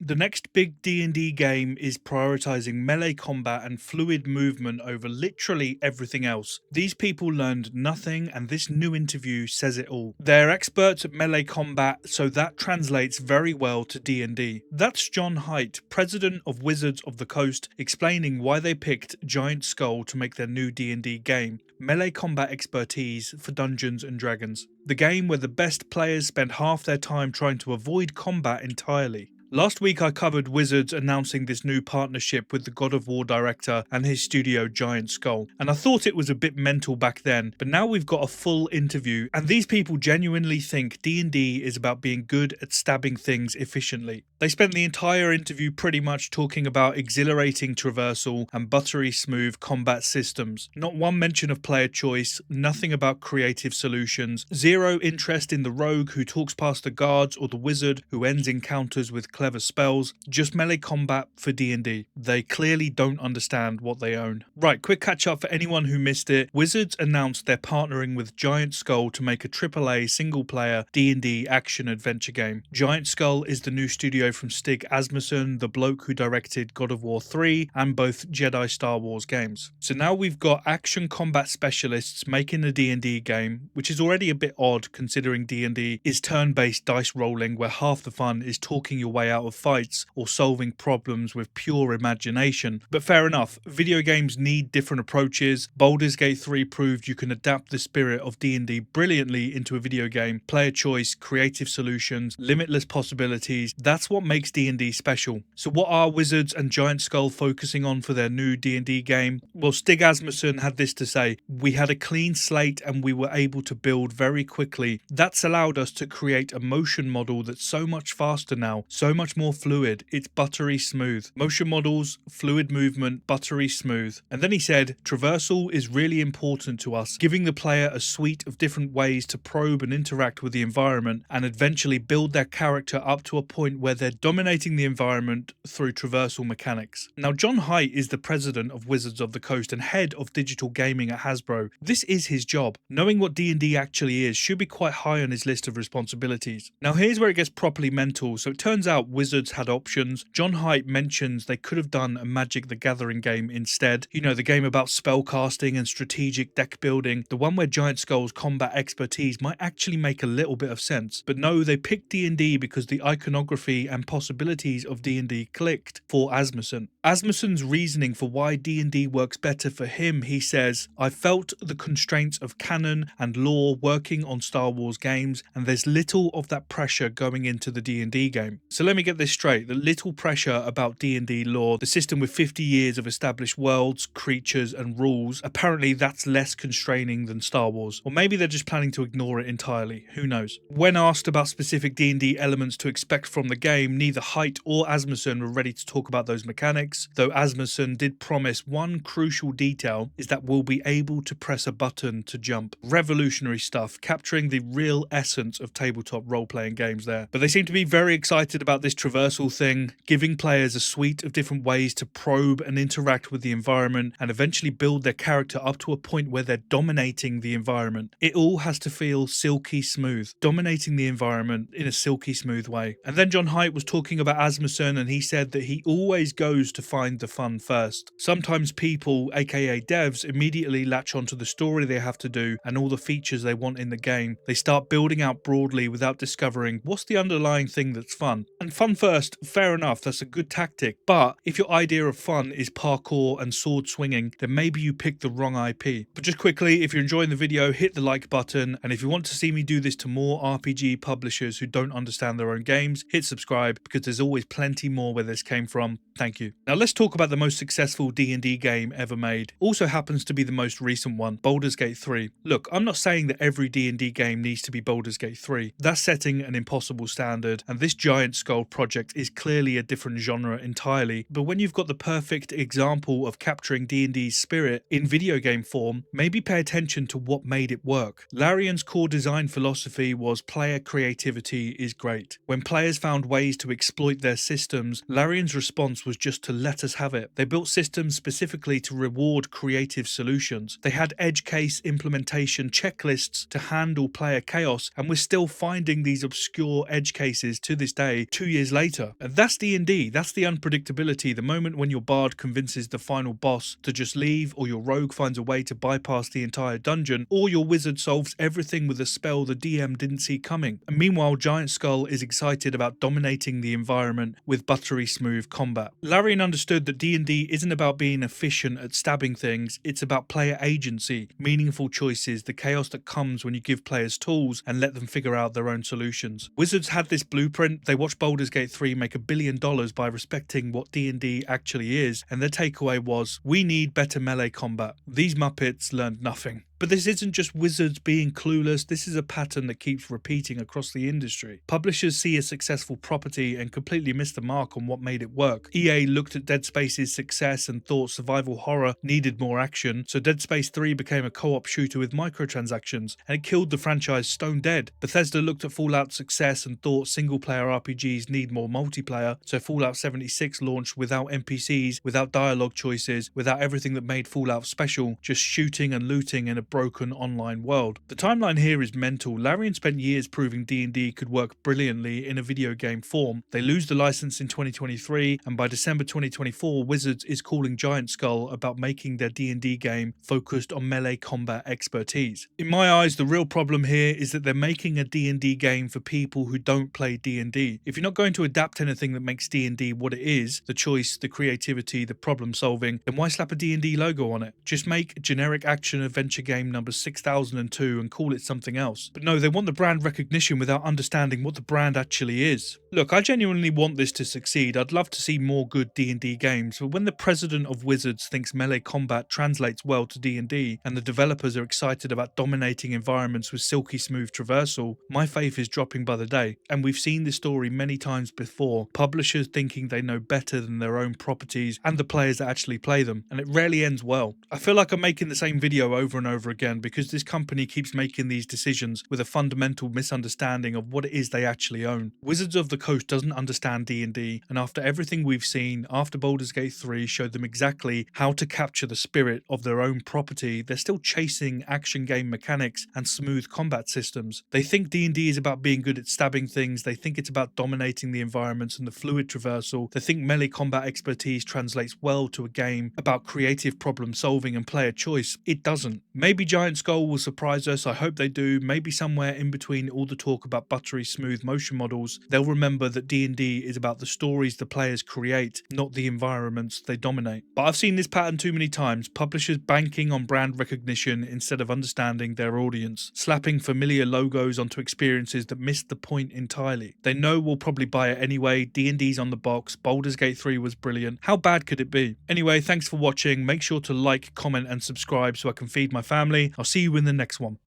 The next big D&D game is prioritizing melee combat and fluid movement over literally everything else. These people learned nothing, and this new interview says it all. They're experts at melee combat, so that translates very well to D&D. That's John Haidt, president of Wizards of the Coast, explaining why they picked Giant Skull to make their new D&D game, melee combat expertise for Dungeons and Dragons. The game where the best players spend half their time trying to avoid combat entirely. Last week I covered Wizards announcing this new partnership with the God of War director and his studio Giant Skull, and I thought it was a bit mental back then, but now we've got a full interview, and these people genuinely think D&D is about being good at stabbing things efficiently. They spent the entire interview pretty much talking about exhilarating traversal and buttery smooth combat systems. Not one mention of player choice, nothing about creative solutions, zero interest in the rogue who talks past the guards or the wizard who ends encounters with clever spells, just melee combat for D&D. They clearly don't understand what they own. Right, quick catch up for anyone who missed it. Wizards announced they're partnering with Giant Skull to make a AAA single player D&D action adventure game. Giant Skull is the new studio from Stig Asmussen, the bloke who directed God of War 3 and both Jedi Star Wars games. So now we've got action combat specialists making a D&D game, which is already a bit odd considering D&D is turn-based dice rolling where half the fun is talking your way out of fights or solving problems with pure imagination. But fair enough, video games need different approaches. Baldur's Gate 3 proved you can adapt the spirit of D&D brilliantly into a video game. Player choice, creative solutions, limitless possibilities. That's what makes D&D special. So what are Wizards and Giant Skull focusing on for their new D&D game? Well, Stig Asmussen had this to say: "We had a clean slate and we were able to build very quickly. That's allowed us to create a motion model that's so much faster now, so much more fluid. It's buttery smooth. Motion models, fluid movement, buttery smooth." And then he said, "Traversal is really important to us, giving the player a suite of different ways to probe and interact with the environment and eventually build their character up to a point where they're dominating the environment through traversal mechanics." Now, John Haidt is the president of Wizards of the Coast and head of digital gaming at Hasbro. This is his job. Knowing what D&D actually is should be quite high on his list of responsibilities. Now, here's where it gets properly mental. So it turns out Wizards had options. John Haidt mentions they could have done a Magic the Gathering game instead. You know, the game about spellcasting and strategic deck building. The one where Giant Skull's combat expertise might actually make a little bit of sense. But no, they picked D&D because the iconography and possibilities of D&D clicked for Asmussen. Asmussen's reasoning for why D&D works better for him, he says, "I felt the constraints of canon and lore working on Star Wars games, and there's little of that pressure going into the D&D game." So let me get this straight. The little pressure about D&D lore, the system with 50 years of established worlds, creatures and rules, apparently that's less constraining than Star Wars. Or maybe they're just planning to ignore it entirely. Who knows? When asked about specific D&D elements to expect from the game, neither Haidt or Asmussen were ready to talk about those mechanics, though Asmussen did promise one crucial detail is that we'll be able to press a button to jump. Revolutionary stuff, capturing the real essence of tabletop role-playing games there. But they seem to be very excited about this traversal thing, giving players a suite of different ways to probe and interact with the environment and eventually build their character up to a point where they're dominating the environment. It all has to feel silky smooth, dominating the environment in a silky smooth way. And then John Haidt was talking about Asmussen, and he said that he always goes to find the fun first. Sometimes people, aka devs, immediately latch onto the story they have to do and all the features they want in the game. They start building out broadly without discovering what's the underlying thing that's fun. And fun first, fair enough, that's a good tactic. But if your idea of fun is parkour and sword swinging, then maybe you picked the wrong IP. But just quickly, if you're enjoying the video, hit the like button. And if you want to see me do this to more RPG publishers who don't understand their own games, hit subscribe, because there's always plenty more where this came from. Thank you. Now let's talk about the most successful D&D game ever made. Also happens to be the most recent one, Baldur's Gate 3. Look, I'm not saying that every D&D game needs to be Baldur's Gate 3. That's setting an impossible standard, and this Giant Skull project is clearly a different genre entirely. But when you've got the perfect example of capturing D&D's spirit in video game form, maybe pay attention to what made it work. Larian's core design philosophy was player creativity is great. When players found ways to exploit their systems, Larian's response was just to let us have it. They built systems specifically to reward creative solutions. They had edge case implementation checklists to handle player chaos, and we're still finding these obscure edge cases to this day, 2 years later. And that's D&D, that's the unpredictability, the moment when your bard convinces the final boss to just leave, or your rogue finds a way to bypass the entire dungeon, or your wizard solves everything with a spell the DM didn't see coming. And meanwhile, Giant Skull is excited about dominating the environment with buttery smooth combat. Larian understood that D&D isn't about being efficient at stabbing things, it's about player agency, meaningful choices, the chaos that comes when you give players tools and let them figure out their own solutions. Wizards had this blueprint. They watched Baldur's Gate 3 make $1 billion by respecting what D&D actually is, and their takeaway was, we need better melee combat. These Muppets learned nothing. But this isn't just Wizards being clueless, this is a pattern that keeps repeating across the industry. Publishers see a successful property and completely miss the mark on what made it work. EA looked at Dead Space's success and thought survival horror needed more action, so Dead Space 3 became a co-op shooter with microtransactions, and it killed the franchise stone dead. Bethesda looked at Fallout's success and thought single-player RPGs need more multiplayer, so Fallout 76 launched without NPCs, without dialogue choices, without everything that made Fallout special, just shooting and looting in a broken online world. The timeline here is mental. Larian spent years proving D&D could work brilliantly in a video game form. They lose the license in 2023, and by December 2024, Wizards is calling Giant Skull about making their D&D game focused on melee combat expertise. In my eyes, the real problem here is that they're making a D&D game for people who don't play D&D. If you're not going to adapt anything that makes D&D what it is, the choice, the creativity, the problem solving, then why slap a D&D logo on it? Just make a generic action adventure game number 6002 and call it something else. But no, they want the brand recognition without understanding what the brand actually is. Look, I genuinely want this to succeed. I'd love to see more good D&D games, but when the president of Wizards thinks melee combat translates well to D&D, and the developers are excited about dominating environments with silky smooth traversal, my faith is dropping by the day. And we've seen this story many times before, publishers thinking they know better than their own properties and the players that actually play them, and it rarely ends well. I feel like I'm making the same video over and over again because this company keeps making these decisions with a fundamental misunderstanding of what it is they actually own. Wizards of the Coast doesn't understand D&D, and after everything we've seen, after Baldur's Gate 3 showed them exactly how to capture the spirit of their own property, they're still chasing action game mechanics and smooth combat systems. They think D&D is about being good at stabbing things, they think it's about dominating the environments and the fluid traversal, they think melee combat expertise translates well to a game about creative problem solving and player choice. It doesn't. Maybe Giant Skull will surprise us, I hope they do. Maybe somewhere in between all the talk about buttery smooth motion models, they'll remember that D&D is about the stories the players create, not the environments they dominate. But I've seen this pattern too many times, publishers banking on brand recognition instead of understanding their audience, slapping familiar logos onto experiences that missed the point entirely. They know we'll probably buy it anyway, D&D's on the box, Baldur's Gate 3 was brilliant, how bad could it be? Anyway, thanks for watching, make sure to like, comment and subscribe so I can feed my family. I'll see you in the next one.